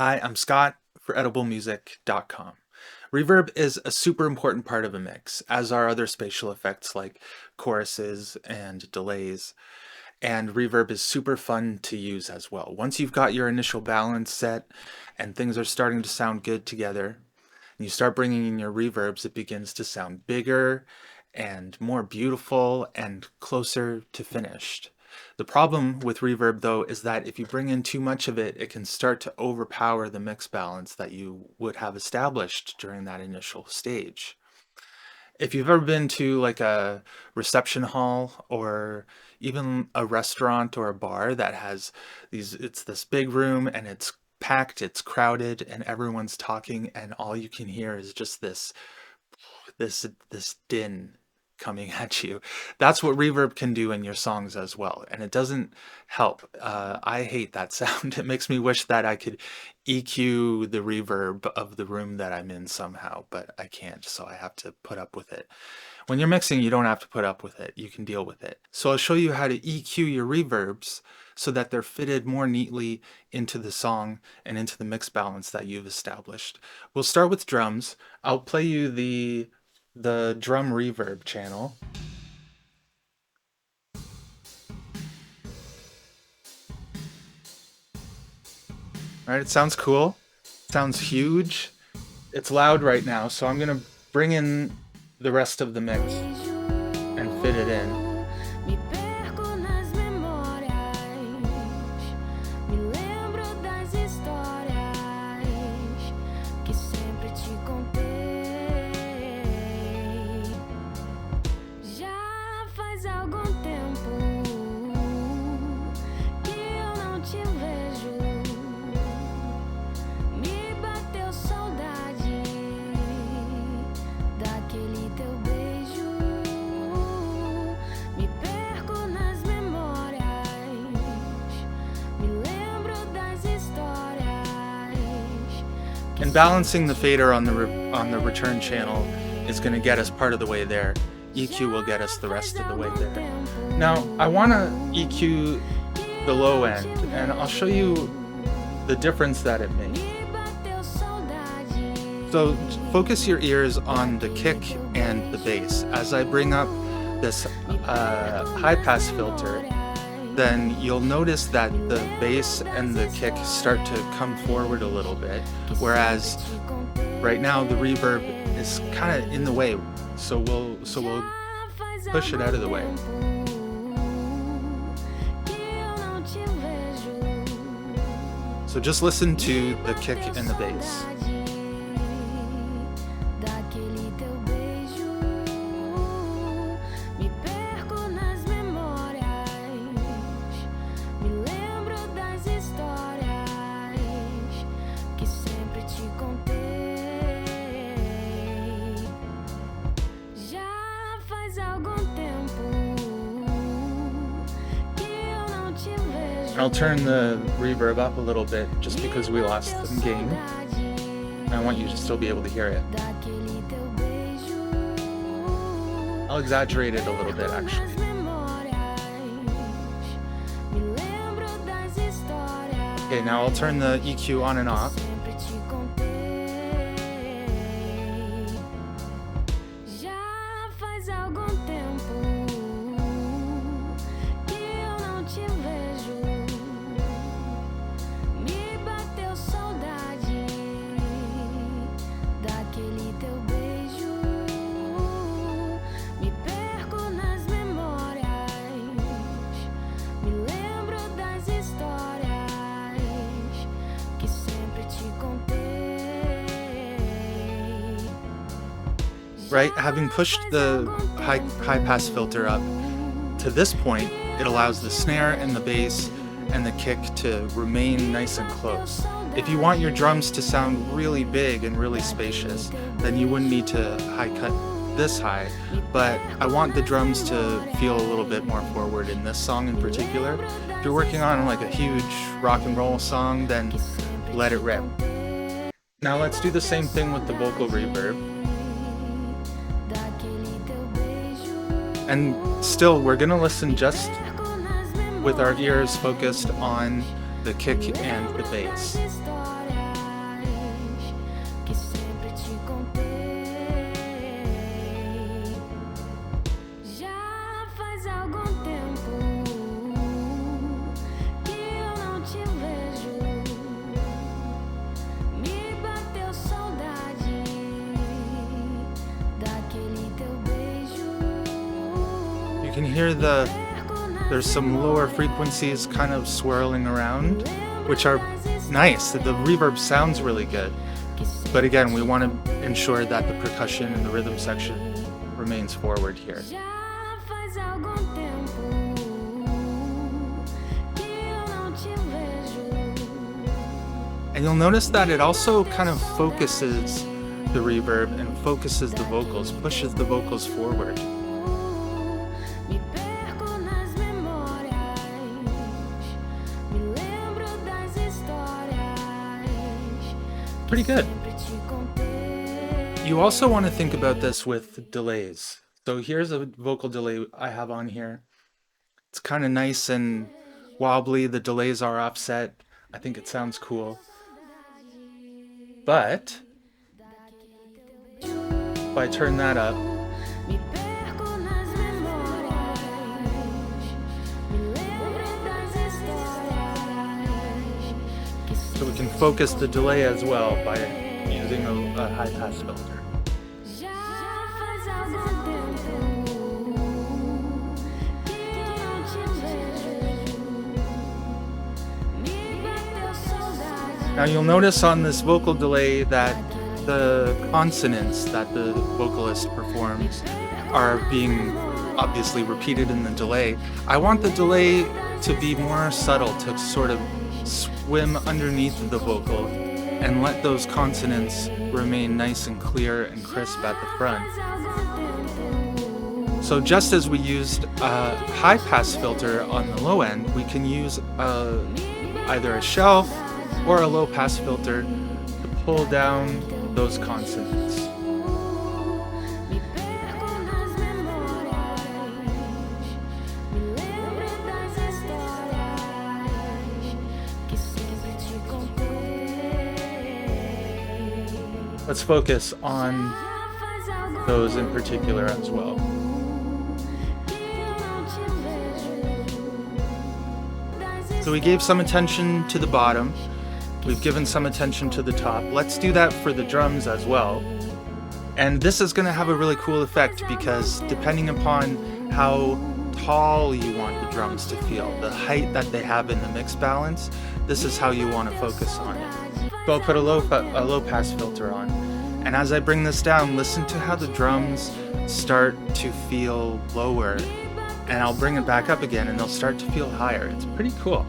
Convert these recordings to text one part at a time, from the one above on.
Hi, I'm Scott for ediblemusic.com. Reverb is a super important part of a mix, as are other spatial effects like choruses and delays. And reverb is super fun to use as well. Once you've got your initial balance set and things are starting to sound good together, and you start bringing in your reverbs, it begins to sound bigger and more beautiful and closer to finished. The problem with reverb, though, is that if you bring in too much of it, it can start to overpower the mix balance that you would have established during that initial stage. If you've ever been to like a reception hall or even a restaurant or a bar that has it's this big room and it's packed, it's crowded, and everyone's talking, and all you can hear is just this din coming at you. That's what reverb can do in your songs as well, and it doesn't help. I hate that sound. It makes me wish that I could EQ the reverb of the room that I'm in somehow, but I can't, so I have to put up with it. When you're mixing, you don't have to put up with it. You can deal with it. So I'll show you how to EQ your reverbs so that they're fitted more neatly into the song and into the mix balance that you've established. We'll start with drums. I'll play you the drum reverb channel. All right, it sounds cool. It sounds huge. It's loud right now, so I'm gonna bring in the rest of the mix and fit it in. And balancing the fader on the return channel is going to get us part of the way there. EQ will get us the rest of the way there. Now, I want to EQ the low end, and I'll show you the difference that it makes. So focus your ears on the kick and the bass. As I bring up this high pass filter, then you'll notice that the bass and the kick start to come forward a little bit, whereas right now the reverb is kind of in the way, so we'll push it out of the way. So just listen to the kick and the bass. I'll turn the reverb up a little bit just because we lost some gain. I want you to still be able to hear it. I'll exaggerate it a little bit actually. Okay, now I'll turn the EQ on and off. Right, having pushed the high pass filter up to this point, it allows the snare and the bass and the kick to remain nice and close. If you want your drums to sound really big and really spacious, then you wouldn't need to high cut this high, but I want the drums to feel a little bit more forward in this song in particular. If you're working on like a huge rock and roll song, then let it rip. Now let's do the same thing with the vocal reverb. And still, we're gonna listen just with our ears focused on the kick and the bass. hear there's some lower frequencies kind of swirling around, which are nice. The reverb sounds really good. But again, we want to ensure that the percussion and the rhythm section remains forward here. And you'll notice that it also kind of focuses the reverb and focuses the vocals, pushes the vocals forward. Pretty good. You also want to think about this with delays. So here's a vocal delay I have on here. It's kind of nice and wobbly. The delays are offset. I think it sounds cool. But if I turn that up, so we can focus the delay as well by using a high pass filter. Now you'll notice on this vocal delay that the consonants that the vocalist performs are being obviously repeated in the delay. I want the delay to be more subtle, to sort of swim underneath the vocal and let those consonants remain nice and clear and crisp at the front. So just as we used a high pass filter on the low end, we can use either a shelf or a low pass filter to pull down those consonants. Let's focus on those in particular as well. So we gave some attention to the bottom. We've given some attention to the top. Let's do that for the drums as well. And this is going to have a really cool effect because depending upon how tall you want the drums to feel, the height that they have in the mix balance, this is how you want to focus on it. So I'll put a low pass filter on. And as I bring this down, listen to how the drums start to feel lower. And I'll bring it back up again and they'll start to feel higher. It's pretty cool.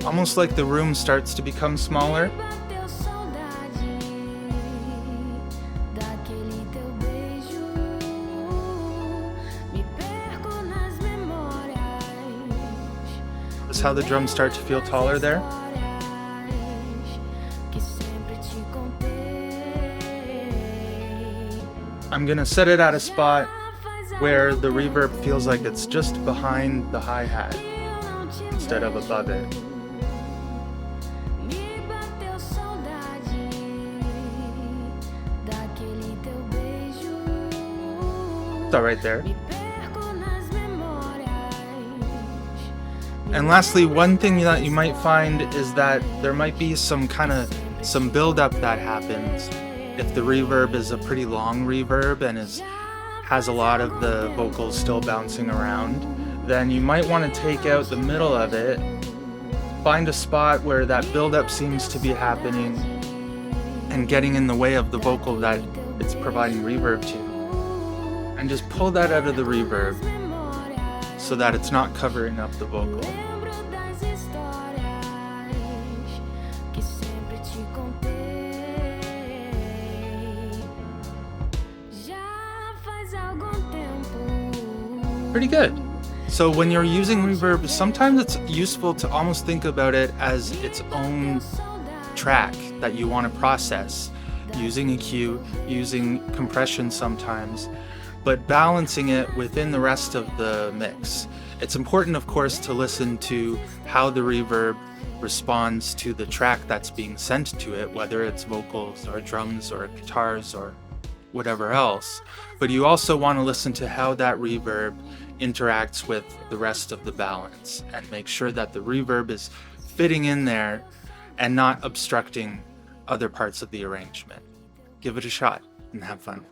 Almost like the room starts to become smaller. That's how the drums start to feel taller there. I'm gonna set it at a spot where the reverb feels like it's just behind the hi-hat instead of above it. All right there. And lastly, one thing that you might find is that there might be some buildup that happens if the reverb is a pretty long reverb and has a lot of the vocals still bouncing around. Then you might want to take out the middle of it, find a spot where that buildup seems to be happening and getting in the way of the vocal that it's providing reverb to. And just pull that out of the reverb so that it's not covering up the vocal. Pretty good. So when you're using reverb, sometimes it's useful to almost think about it as its own track that you want to process, using EQ, using compression sometimes. but balancing it within the rest of the mix. It's important, of course, to listen to how the reverb responds to the track that's being sent to it, whether it's vocals or drums or guitars or whatever else. But you also want to listen to how that reverb interacts with the rest of the balance and make sure that the reverb is fitting in there and not obstructing other parts of the arrangement. Give it a shot and have fun.